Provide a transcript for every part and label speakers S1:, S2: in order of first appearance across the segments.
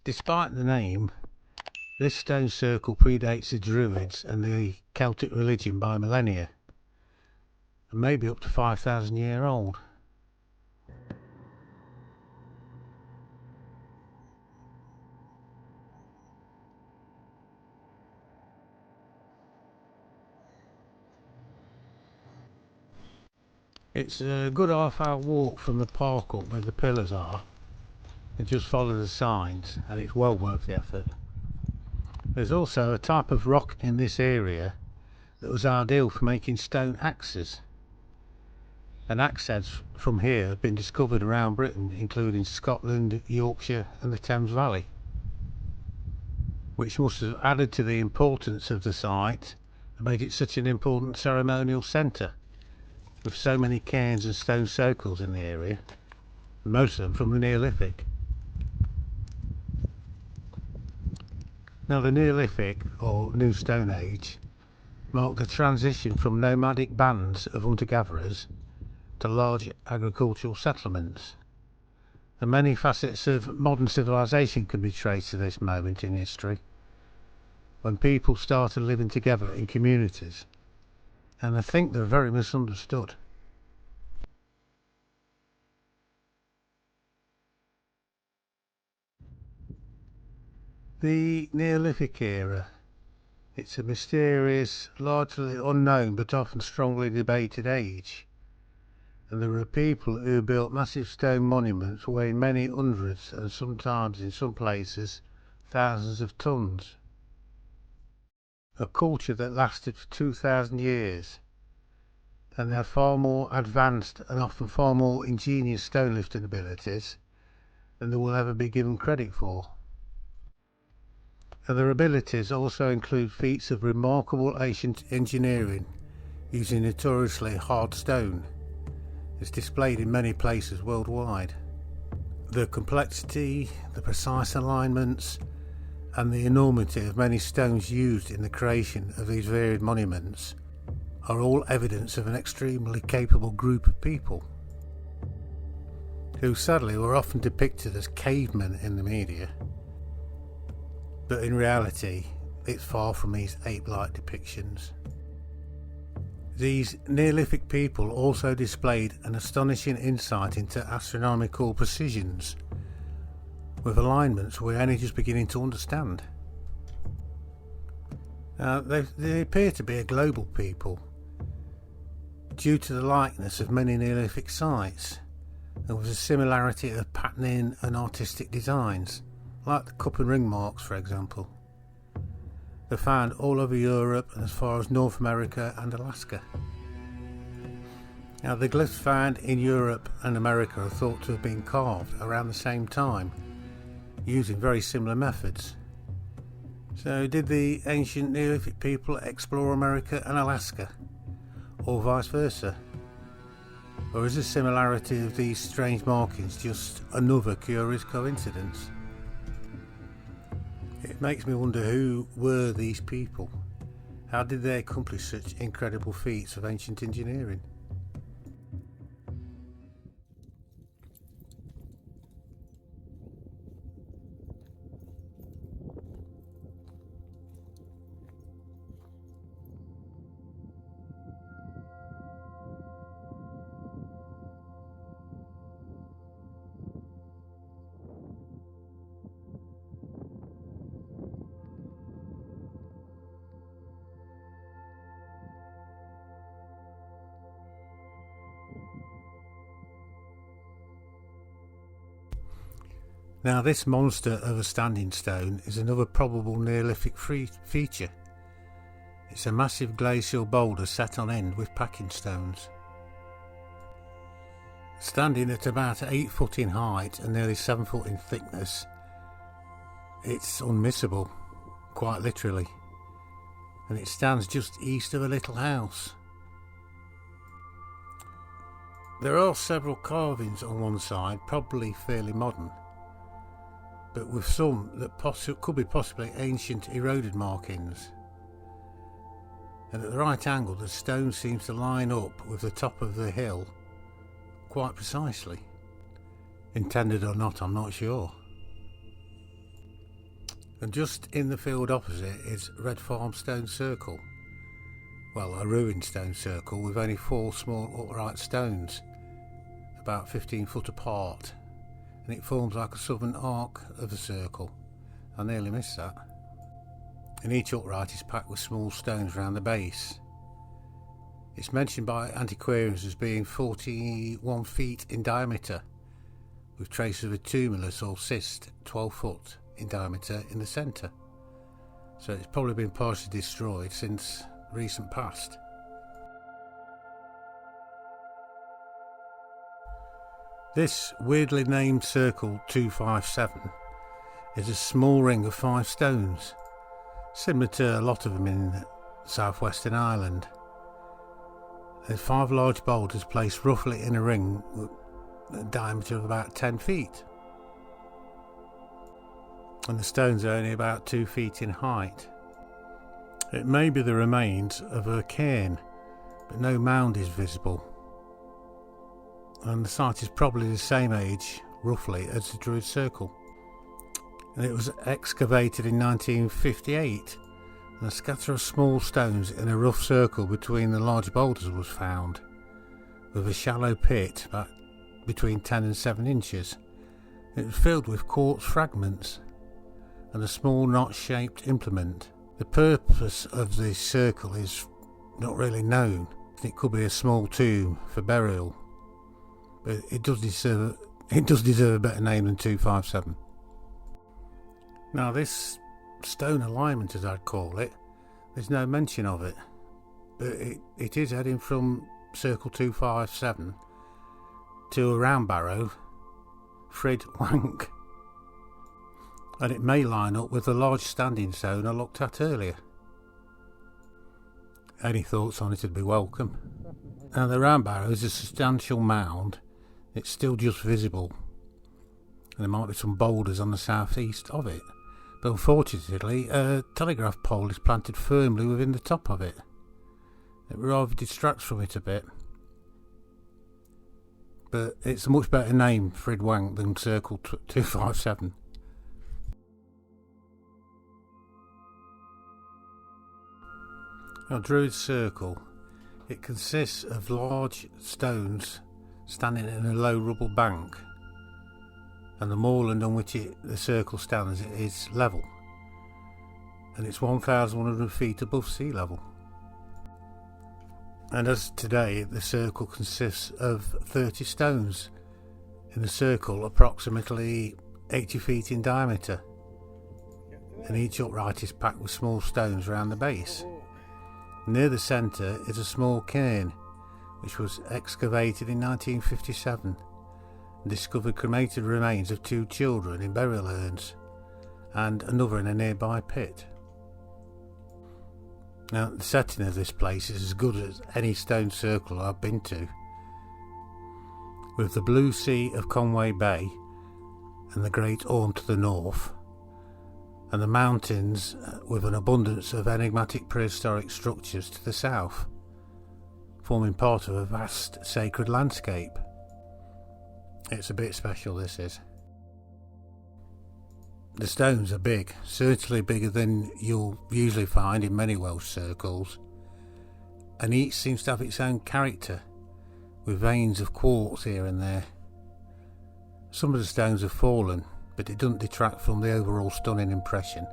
S1: Despite the name, this stone circle predates the Druids and the Celtic religion by millennia, and may be up to 5,000 years old. It's a good half-hour walk from the park up where the pillars are, and just follow the signs, and it's well worth the effort. There's also a type of rock in this area that was ideal for making stone axes, and axe heads from here have been discovered around Britain, including Scotland, Yorkshire and the Thames Valley, which must have added to the importance of the site and made it such an important ceremonial centre, with so many cairns and stone circles in the area, most of them from the Neolithic. Now the Neolithic, or New Stone Age, marked the transition from nomadic bands of hunter-gatherers to large agricultural settlements, and many facets of modern civilization can be traced to this moment in history, when people started living together in communities, and I think they're very misunderstood. The Neolithic era. It's a mysterious, largely unknown but often strongly debated age, and there are people who built massive stone monuments weighing many hundreds and sometimes in some places thousands of tons. A culture that lasted for 2,000 years, and they had far more advanced and often far more ingenious stone lifting abilities than they will ever be given credit for. And their abilities also include feats of remarkable ancient engineering using notoriously hard stone. It's displayed in many places worldwide. The complexity, the precise alignments, and the enormity of many stones used in the creation of these varied monuments are all evidence of an extremely capable group of people, who sadly were often depicted as cavemen in the media, but in reality it's far from these ape-like depictions. These Neolithic people also displayed an astonishing insight into astronomical precisions, with alignments we're only just beginning to understand. Now, they appear to be a global people, due to the likeness of many Neolithic sites, and with a similarity of patterning and artistic designs, like the cup and ring marks for example. They're found all over Europe and as far as North America and Alaska. Now the glyphs found in Europe and America are thought to have been carved around the same time, using very similar methods. So did the ancient Neolithic people explore America and Alaska, or vice versa? Or is the similarity of these strange markings just another curious coincidence? It makes me wonder, who were these people? How did they accomplish such incredible feats of ancient engineering? Now this monster of a standing stone is another probable Neolithic feature. It's a massive glacial boulder set on end with packing stones. Standing at about 8 foot in height and nearly 7 foot in thickness, it's unmissable, quite literally, and it stands just east of a little house. There are several carvings on one side, probably fairly modern, but with some that could be possibly ancient eroded markings. And at the right angle the stone seems to line up with the top of the hill quite precisely. Intended or not, I'm not sure. And just in the field opposite is Red Farm Stone Circle. Well, a ruined stone circle with only 4 small upright stones, about 15 foot apart, and it forms like a southern arc of the circle. I nearly missed that. And each upright is packed with small stones round the base. It's mentioned by antiquarians as being 41 feet in diameter, with traces of a tumulus or cyst 12 foot in diameter in the centre. So it's probably been partially destroyed since recent past. This weirdly named circle 257 is a small ring of 5 stones, similar to a lot of them in southwestern Ireland. There's 5 large boulders placed roughly in a ring with a diameter of about 10 feet. And the stones are only about 2 feet in height. It may be the remains of a cairn, but no mound is visible. And the site is probably the same age, roughly, as the Druid Circle. And it was excavated in 1958, and a scatter of small stones in a rough circle between the large boulders was found, with a shallow pit about between 10 and 7 inches. It was filled with quartz fragments and a small notch-shaped implement. The purpose of this circle is not really known. It could be a small tomb for burial, but it does deserve a better name than 257. Now this stone alignment, as I'd call it, there's no mention of it, but it is heading from circle 257 to a round barrow, Frid Wank. And it may line up with the large standing stone I looked at earlier. Any thoughts on it would be welcome. Now the round barrow is a substantial mound. It's still just visible, and there might be some boulders on the southeast of it, but unfortunately a telegraph pole is planted firmly within the top of it. It rather distracts from it a bit, but it's a much better name, Frid Wank, than Circle 257. Now, Druid Circle, it consists of large stones standing in a low rubble bank, and the moorland on which the circle stands is level, and it's 1,100 feet above sea level. And as today, the circle consists of 30 stones in a circle approximately 80 feet in diameter, and each upright is packed with small stones around the base. Near the centre is a small cairn, which was excavated in 1957 and discovered cremated remains of 2 children in burial urns and another in a nearby pit. Now, the setting of this place is as good as any stone circle I've been to, with the blue sea of Conwy Bay and the Great Orme to the north, and the mountains with an abundance of enigmatic prehistoric structures to the south, forming part of a vast sacred landscape. It's a bit special, this is. The stones are big, certainly bigger than you'll usually find in many Welsh circles, and each seems to have its own character, with veins of quartz here and there. Some of the stones have fallen, but it doesn't detract from the overall stunning impression,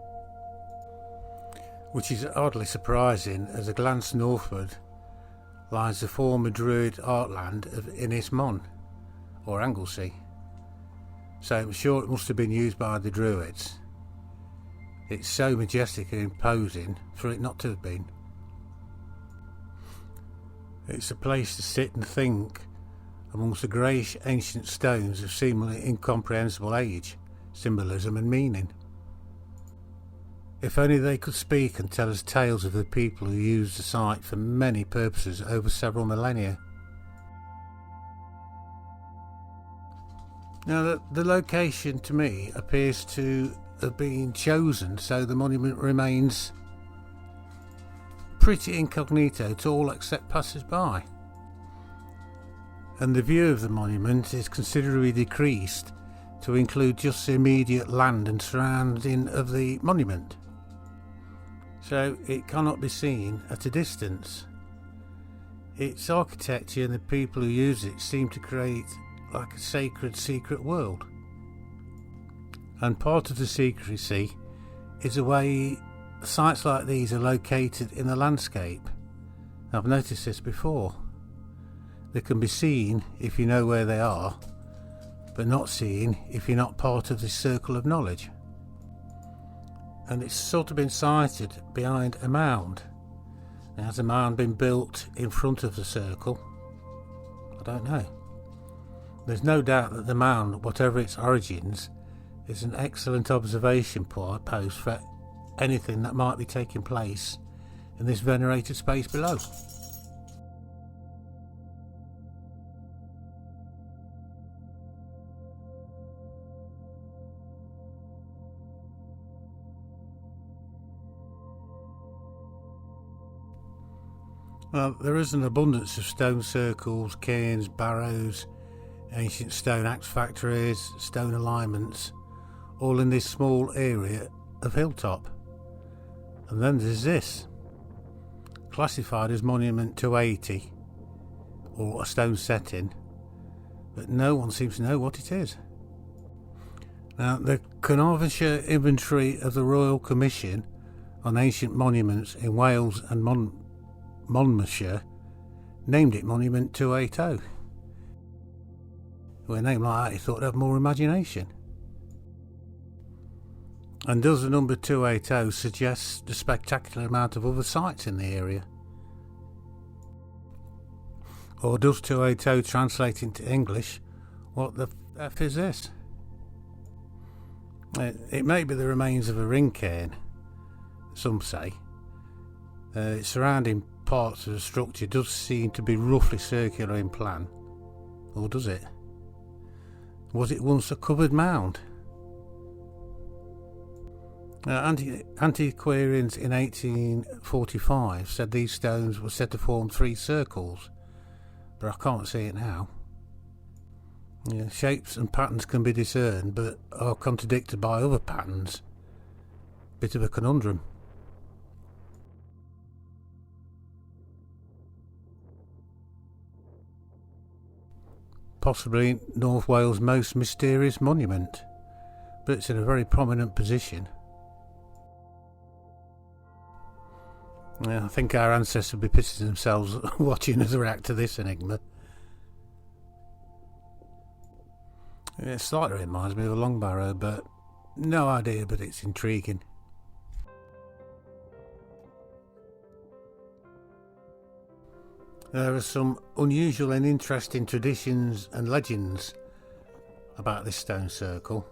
S1: which is oddly surprising as a glance northward lies the former Druid heartland of Ynys Môn, or Anglesey, so I'm sure it must have been used by the Druids. It's so majestic and imposing for it not to have been. It's a place to sit and think amongst the greyish ancient stones of seemingly incomprehensible age, symbolism and meaning. If only they could speak and tell us tales of the people who used the site for many purposes over several millennia. Now, the location to me appears to have been chosen so the monument remains pretty incognito to all except passers-by, and the view of the monument is considerably decreased to include just the immediate land and surrounding of the monument, so it cannot be seen at a distance. Its architecture and the people who use it seem to create like a sacred secret world. And part of the secrecy is the way sites like these are located in the landscape. I've noticed this before. They can be seen if you know where they are, but not seen if you're not part of this circle of knowledge. And it's sort of been sited behind a mound. Now, has a mound been built in front of the circle? I don't know. There's no doubt that the mound, whatever its origins, is an excellent observation post for anything that might be taking place in this venerated space below. Well, there is an abundance of stone circles, cairns, barrows, ancient stone axe factories, stone alignments, all in this small area of hilltop. And then there's this, classified as Monument 280, or a stone setting, but no one seems to know what it is. Now, the Carnarvonshire Inventory of the Royal Commission on Ancient Monuments in Wales and Monmouthshire named it Monument 280. With a name like that, you thought it'd have more imagination. And does the number 280 suggest the spectacular amount of other sites in the area? Or does 280 translate into English, what the F is this? It may be the remains of a ring cairn, some say. Its surrounding parts of the structure does seem to be roughly circular in plan. Or does it? Was it once a covered mound? Antiquarians in 1845 said these stones were said to form 3 circles, but I can't see it now. Shapes and patterns can be discerned, but are contradicted by other patterns. Bit of a conundrum. Possibly North Wales' most mysterious monument, but it's in a very prominent position. I think our ancestors would be pissing themselves watching us react to this enigma. It slightly reminds me of a long barrow, but no idea, but it's intriguing. There are some unusual and interesting traditions and legends about this stone circle.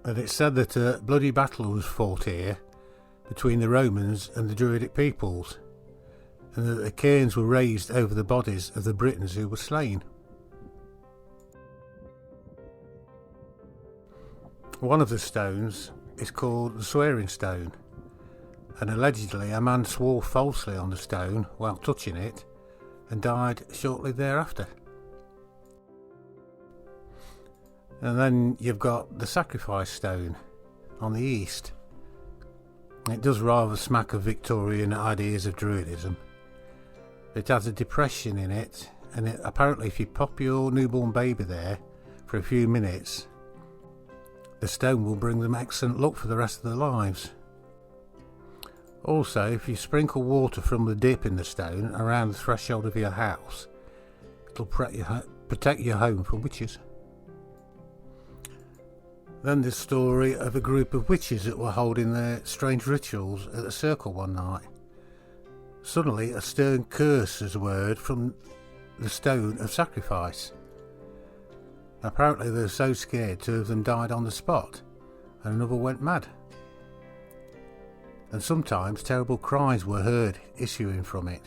S1: And it's said that a bloody battle was fought here between the Romans and the Druidic peoples, and that the cairns were raised over the bodies of the Britons who were slain. One of the stones is called the Swearing Stone, and allegedly a man swore falsely on the stone while touching it and died shortly thereafter. And then you've got the Sacrifice Stone on the east. It does rather smack of Victorian ideas of Druidism. It has a depression in it, and apparently if you pop your newborn baby there for a few minutes, the stone will bring them excellent luck for the rest of their lives. Also, if you sprinkle water from the dip in the stone around the threshold of your house, it'll protect your home from witches. Then the story of a group of witches that were holding their strange rituals at the circle one night. Suddenly a stern curse is heard from the stone of sacrifice. Apparently they were so scared 2 of them died on the spot and another went mad. And sometimes terrible cries were heard issuing from it,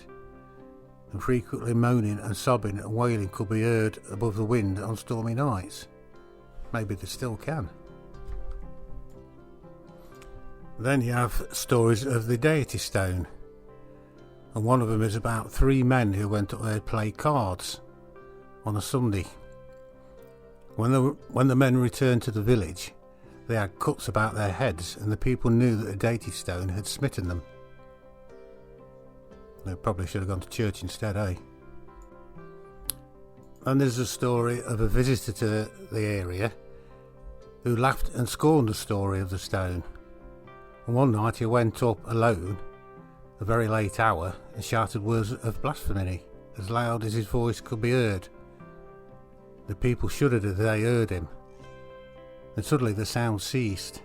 S1: and frequently moaning and sobbing and wailing could be heard above the wind on stormy nights. Maybe they still can. Then you have stories of the Deity Stone, and one of them is about 3 men who went up there to play cards on a Sunday. When the men returned to the village, they had cuts about their heads, and the people knew that a deity stone had smitten them. They probably should have gone to church instead, eh? And there's a story of a visitor to the area who laughed and scorned the story of the stone. And one night he went up alone, a very late hour, and shouted words of blasphemy as loud as his voice could be heard. The people shuddered as they heard him, and suddenly the sound ceased.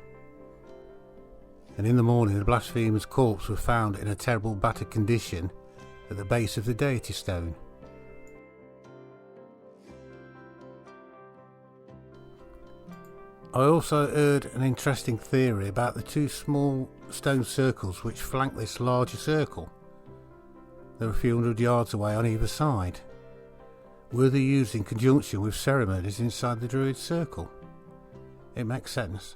S1: And in the morning the blasphemer's corpse was found in a terrible battered condition at the base of the deity stone. I also heard an interesting theory about the two small stone circles which flank this larger circle. They're a few hundred yards away on either side. Were they used in conjunction with ceremonies inside the Druid circle? It makes sense.